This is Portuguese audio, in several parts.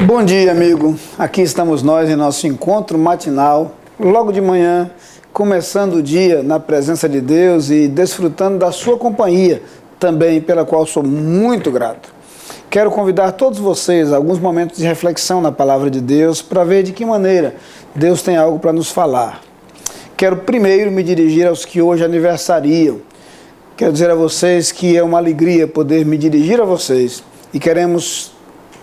Bom dia, amigo. Aqui estamos nós em nosso encontro matinal, logo de manhã, começando o dia na presença de Deus e desfrutando da sua companhia, também pela qual sou muito grato. Quero convidar todos vocês a alguns momentos de reflexão na palavra de Deus para ver de que maneira Deus tem algo para nos falar. Quero primeiro me dirigir aos que hoje aniversariam. Quero dizer a vocês que é uma alegria poder me dirigir a vocês e queremos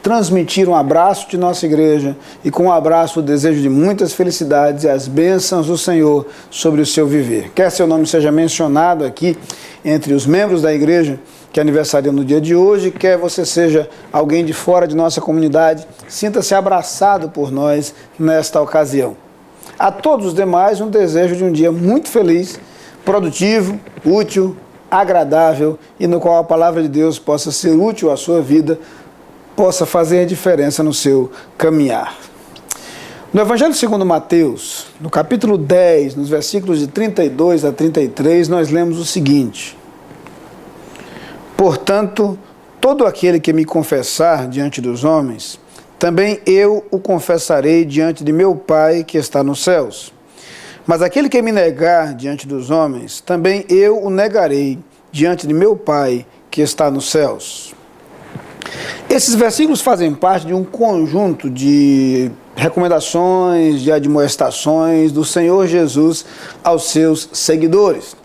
transmitir um abraço de nossa igreja e com um abraço o desejo de muitas felicidades e as bênçãos do Senhor sobre o seu viver. Quer seu nome seja mencionado aqui entre os membros da igreja que aniversariam no dia de hoje, quer você seja alguém de fora de nossa comunidade, sinta-se abraçado por nós nesta ocasião. A todos os demais, um desejo de um dia muito feliz, produtivo, útil, agradável e no qual a palavra de Deus possa ser útil à sua vida, possa fazer a diferença no seu caminhar. No Evangelho segundo Mateus, no capítulo 10, nos versículos de 32 a 33, nós lemos o seguinte: Portanto, todo aquele que me confessar diante dos homens, também eu o confessarei diante de meu Pai que está nos céus. Mas aquele que me negar diante dos homens, também eu o negarei diante de meu Pai que está nos céus. Esses versículos fazem parte de um conjunto de recomendações, de admoestações do Senhor Jesus aos seus seguidores.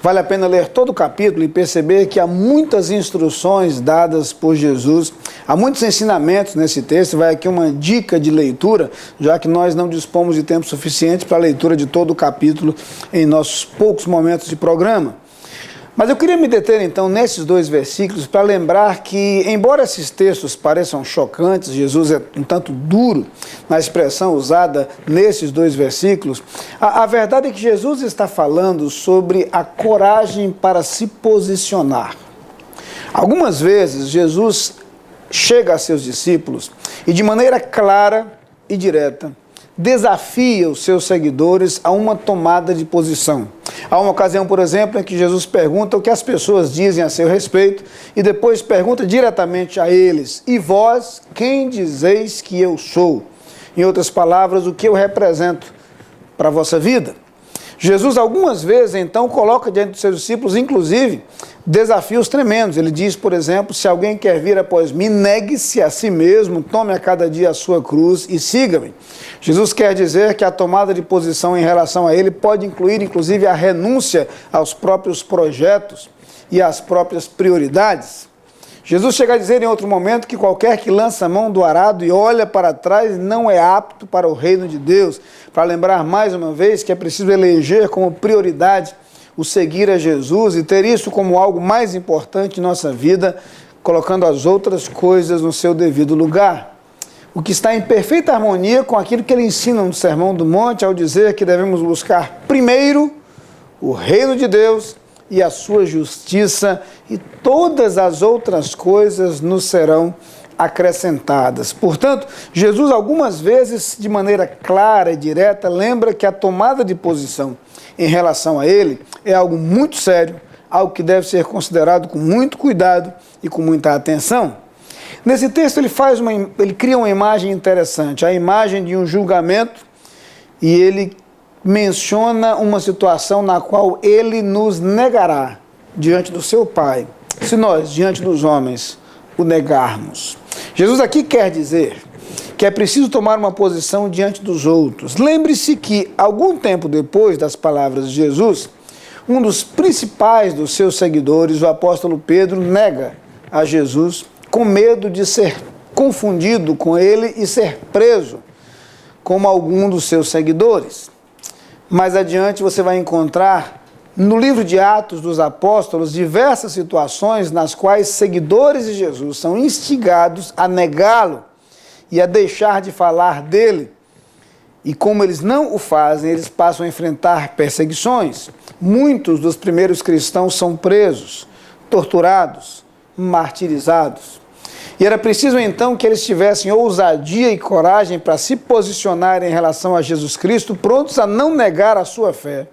Vale a pena ler todo o capítulo e perceber que há muitas instruções dadas por Jesus, há muitos ensinamentos nesse texto. Vai aqui uma dica de leitura, já que nós não dispomos de tempo suficiente para a leitura de todo o capítulo em nossos poucos momentos de programa. Mas eu queria me deter então nesses dois versículos para lembrar que, embora esses textos pareçam chocantes, Jesus é um tanto duro na expressão usada nesses dois versículos, a verdade é que Jesus está falando sobre a coragem para se posicionar. Algumas vezes Jesus chega a seus discípulos e de maneira clara e direta desafia os seus seguidores a uma tomada de posição. Há uma ocasião, por exemplo, em que Jesus pergunta o que as pessoas dizem a seu respeito e depois pergunta diretamente a eles: e vós, quem dizeis que eu sou? Em outras palavras, o que eu represento para a vossa vida? Jesus algumas vezes, então, coloca diante dos seus discípulos, inclusive, desafios tremendos. Ele diz, por exemplo, se alguém quer vir após mim, negue-se a si mesmo, tome a cada dia a sua cruz e siga-me. Jesus quer dizer que a tomada de posição em relação a ele pode incluir, inclusive, a renúncia aos próprios projetos e às próprias prioridades. Jesus chega a dizer em outro momento que qualquer que lança a mão do arado e olha para trás não é apto para o reino de Deus. Para lembrar mais uma vez que é preciso eleger como prioridade o seguir a Jesus e ter isso como algo mais importante em nossa vida, colocando as outras coisas no seu devido lugar. O que está em perfeita harmonia com aquilo que ele ensina no Sermão do Monte ao dizer que devemos buscar primeiro o reino de Deus e a sua justiça, e todas as outras coisas nos serão acrescentadas. Portanto, Jesus algumas vezes, de maneira clara e direta, lembra que a tomada de posição em relação a ele é algo muito sério, algo que deve ser considerado com muito cuidado e com muita atenção. Nesse texto ele cria uma imagem interessante, a imagem de um julgamento, e ele menciona uma situação na qual ele nos negará diante do seu Pai, se nós, diante dos homens, o negarmos. Jesus aqui quer dizer que é preciso tomar uma posição diante dos outros. Lembre-se que, algum tempo depois das palavras de Jesus, um dos principais dos seus seguidores, o apóstolo Pedro, nega a Jesus com medo de ser confundido com ele e ser preso como algum dos seus seguidores. Mais adiante você vai encontrar no livro de Atos dos Apóstolos diversas situações nas quais seguidores de Jesus são instigados a negá-lo e a deixar de falar dele. E como eles não o fazem, eles passam a enfrentar perseguições. Muitos dos primeiros cristãos são presos, torturados, martirizados. E era preciso então que eles tivessem ousadia e coragem para se posicionar em relação a Jesus Cristo, prontos a não negar a sua fé,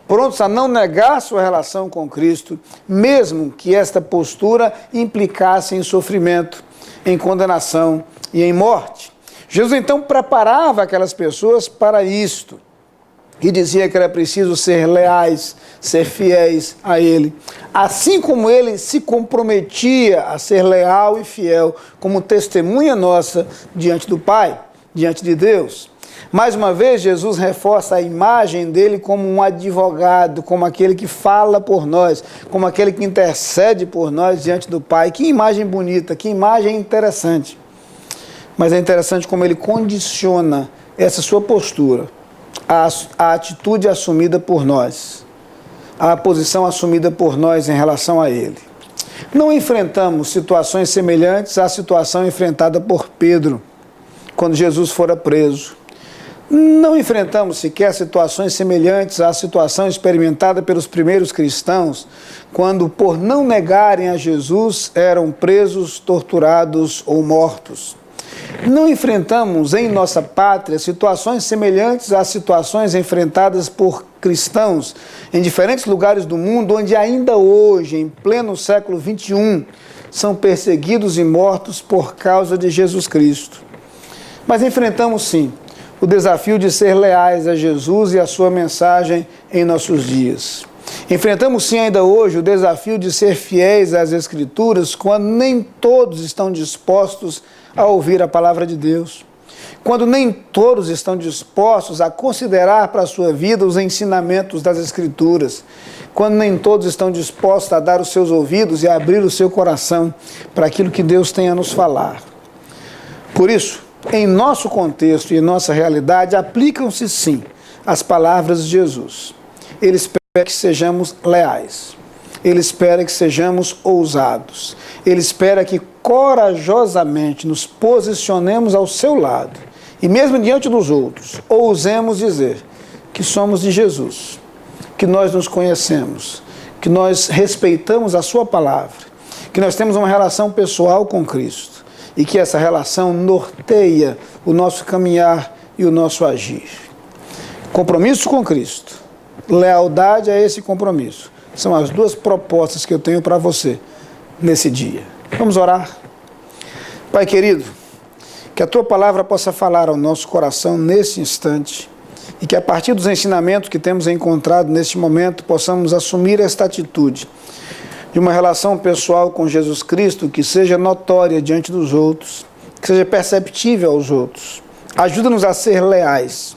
prontos a não negar sua relação com Cristo, mesmo que esta postura implicasse em sofrimento, em condenação e em morte. Jesus então preparava aquelas pessoas para isto. E dizia que era preciso ser leais, ser fiéis a Ele. Assim como Ele se comprometia a ser leal e fiel, como testemunha nossa diante do Pai, diante de Deus. Mais uma vez, Jesus reforça a imagem dele como um advogado, como aquele que fala por nós, como aquele que intercede por nós diante do Pai. Que imagem bonita, que imagem interessante. Mas é interessante como ele condiciona essa sua postura a atitude assumida por nós, a posição assumida por nós em relação a Ele. Não enfrentamos situações semelhantes à situação enfrentada por Pedro, quando Jesus fora preso. Não enfrentamos sequer situações semelhantes à situação experimentada pelos primeiros cristãos, quando, por não negarem a Jesus, eram presos, torturados ou mortos. Não enfrentamos em nossa pátria situações semelhantes às situações enfrentadas por cristãos em diferentes lugares do mundo, onde ainda hoje, em pleno século XXI, são perseguidos e mortos por causa de Jesus Cristo. Mas enfrentamos sim o desafio de ser leais a Jesus e a sua mensagem em nossos dias. Enfrentamos sim ainda hoje o desafio de ser fiéis às Escrituras quando nem todos estão dispostos a ouvir a palavra de Deus, quando nem todos estão dispostos a considerar para a sua vida os ensinamentos das Escrituras, quando nem todos estão dispostos a dar os seus ouvidos e a abrir o seu coração para aquilo que Deus tem a nos falar. Por isso, em nosso contexto e em nossa realidade, aplicam-se sim as palavras de Jesus. Ele espera que sejamos leais. Ele espera que sejamos ousados. Ele espera que corajosamente nos posicionemos ao seu lado. E mesmo diante dos outros, ousemos dizer que somos de Jesus, que nós nos conhecemos, que nós respeitamos a sua palavra, que nós temos uma relação pessoal com Cristo e que essa relação norteia o nosso caminhar e o nosso agir. Compromisso com Cristo, lealdade a esse compromisso. São as duas propostas que eu tenho para você nesse dia. Vamos orar? Pai querido, que a Tua palavra possa falar ao nosso coração nesse instante e que a partir dos ensinamentos que temos encontrado neste momento possamos assumir esta atitude de uma relação pessoal com Jesus Cristo que seja notória diante dos outros, que seja perceptível aos outros. Ajuda-nos a ser leais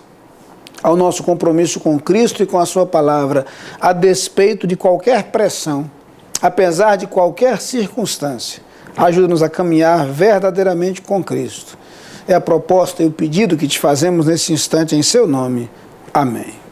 ao nosso compromisso com Cristo e com a sua palavra, a despeito de qualquer pressão, apesar de qualquer circunstância. Ajuda-nos a caminhar verdadeiramente com Cristo. É a proposta e o pedido que te fazemos nesse instante em seu nome. Amém.